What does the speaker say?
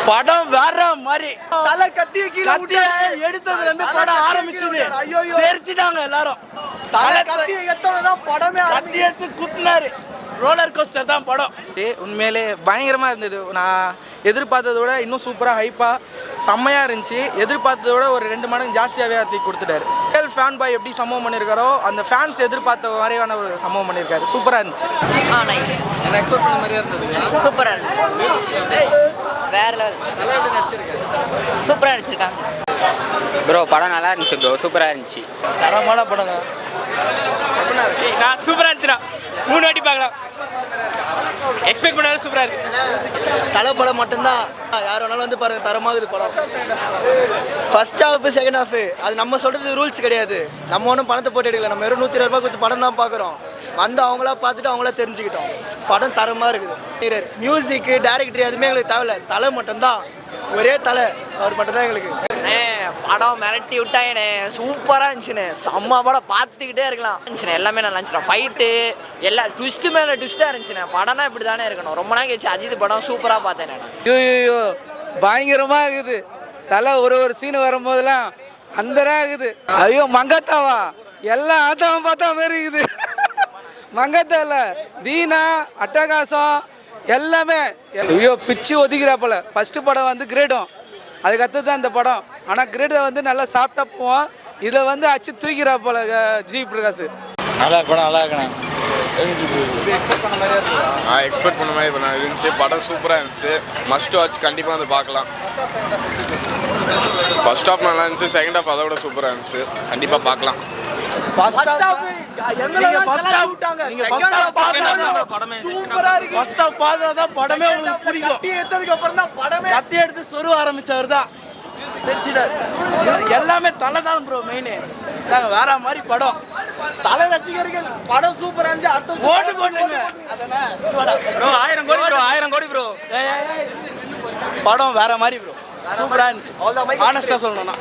படம் வேற மாதிரி. தலை கத்திய கீழே எடுத்ததுல இருந்து படம் ஆரம்பிச்சது. தெரிச்சிட்டாங்க எல்லாரும். தலை கத்திய எத்தவனதான் படமே கத்தி எடுத்து குத்துனாரு. ரோலர் கோஸ்டர் தான் படம். உண்மையிலே பயங்கரமாக இருந்தது. நான் எதிர்பார்த்ததை விட இன்னும் சூப்பராக ஹைப்பாக செம்மையாக இருந்துச்சு. எதிர்பார்த்ததை விட ஒரு 2 மடங்கு ஜாஸ்தியாகவே ஆற்றி கொடுத்துட்டாரு. ரியல் ஃபேன் பாய் எப்படி சம்பவம் பண்ணியிருக்காரோ அந்த ஃபேன்ஸ் எதிர்பார்த்த மாதிரியான ஒரு சம்பவம் பண்ணியிருக்காரு. சூப்பராக இருந்துச்சு. நைஸ். எக்ஸ்பெக்ட் பண்ண மாதிரியே இருந்தது. சூப்பராக இருந்தது. வேற லெவல். சூப்பராக நடிச்சிருக்காங்க ப்ரோ. படம் நல்லா இருந்துச்சு ப்ரோ. சூப்பராக இருந்துச்சு. தரமான படம் தான். நான் சூப்பராக இருந்துச்சுண்ணா. 3 வாட்டி பார்க்கலாம். எக்ஸ்பெக்ட் பண்ணாலும் சூப்பராக இருக்கு. தலை படம் மட்டும்தான். யார் வேணாலும் வந்து பாருங்க, தரமாகுது படம். ஃபர்ஸ்ட் ஹாஃப் செகண்ட் ஹாஃப் அது நம்ம சொல்றது ரூல்ஸ் கிடையாது. நம்ம ஒன்றும் பணத்தை போட்டு எடுக்கல. நம்ம வெறும் 120 ரூபாய் கொடுத்து படம் தான் பார்க்குறோம். வந்து அவங்களா பார்த்துட்டு அவங்களா தெரிஞ்சுக்கிட்டோம். படம் தரமாக இருக்குது. மியூசிக்கு டைரக்டர் எதுவுமே எங்களுக்கு தேவையில்ல. தலை மட்டும்தான். ஒரே தலை அவர் மட்டும்தான் எங்களுக்கு. படம் மிரட்டி விட்டாங்கண்ணே. சூப்பராக இருந்துச்சுண்ணே. செம்ம படம் பார்த்துக்கிட்டே இருக்கலாம் இருந்துச்சுண்ணே. எல்லாமே நல்லா இருந்துச்சுண்ணா. ஃபைட்டு எல்லாம் ட்விஸ்ட்டு மேலே ட்விஸ்ட்டாக இருந்துச்சுண்ணே. படம்னா இப்படி தானே இருக்கணும். ரொம்ப நாள் கழிச்சு அஜித் படம் சூப்பராக பார்த்தேன் நான். ஐயோ பயங்கரமாக இருக்குது. தலை ஒரு சீனு வரும்போதெல்லாம் அந்தரா இருக்குது. ஐயோ மங்கத்தாவா எல்லாம் ஆத்தாவும் பார்த்தா மாதிரி இருக்குது. மங்கத்தால தீனா அட்டகாசம் எல்லாமே ஐயோ பிச்சு ஒதுக்கிறாப்பல. ஃபஸ்ட்டு படம் வந்து கிரேடும், அதுக்கடுத்து தான் இந்த படம். ஆனால் கிரேடை வந்து நல்லா சாப்பிட்டா போவோம். இதில் வந்து அச்சு தூக்கிறாப்பல ஜி பிரகாஷ். நல்லா படம் நல்லா இருக்கணும். எக்ஸ்பெக்ட் பண்ண மாதிரி பண்ண இருந்துச்சு. படம் சூப்பராக இருந்துச்சு. Must watch. கண்டிப்பாக வந்து பார்க்கலாம். ஃபர்ஸ்ட் ஹாஃப் நல்லா இருந்துச்சு. செகண்ட் ஹாஃப் அதை விட சூப்பராக இருந்துச்சு. கண்டிப்பாக பார்க்கலாம். ஃபர்ஸ்ட் ஹாஃப் படமே உங்களுக்கு பிடிக்கும். கத்தி எடுத்து சொருவ ஆரம்பிச்சவர் தான் தெரிச்சிட்டார். எல்லாமே தலை தான் ப்ரோ மெயின். நாங்கள் வேற மாதிரி படம். தலை ரசிகர்கள் படம் சூப்பரா இருந்துச்சு. அடுத்த ஓட்டு போட்டுங்க ப்ரோ 1000 கோடி ப்ரோ. 1000 கோடி ப்ரோ. படம் வேற மாதிரி ப்ரோ. சூப்பரா இருந்துச்சு. ஆனஸ்டா சொல்லணும்னா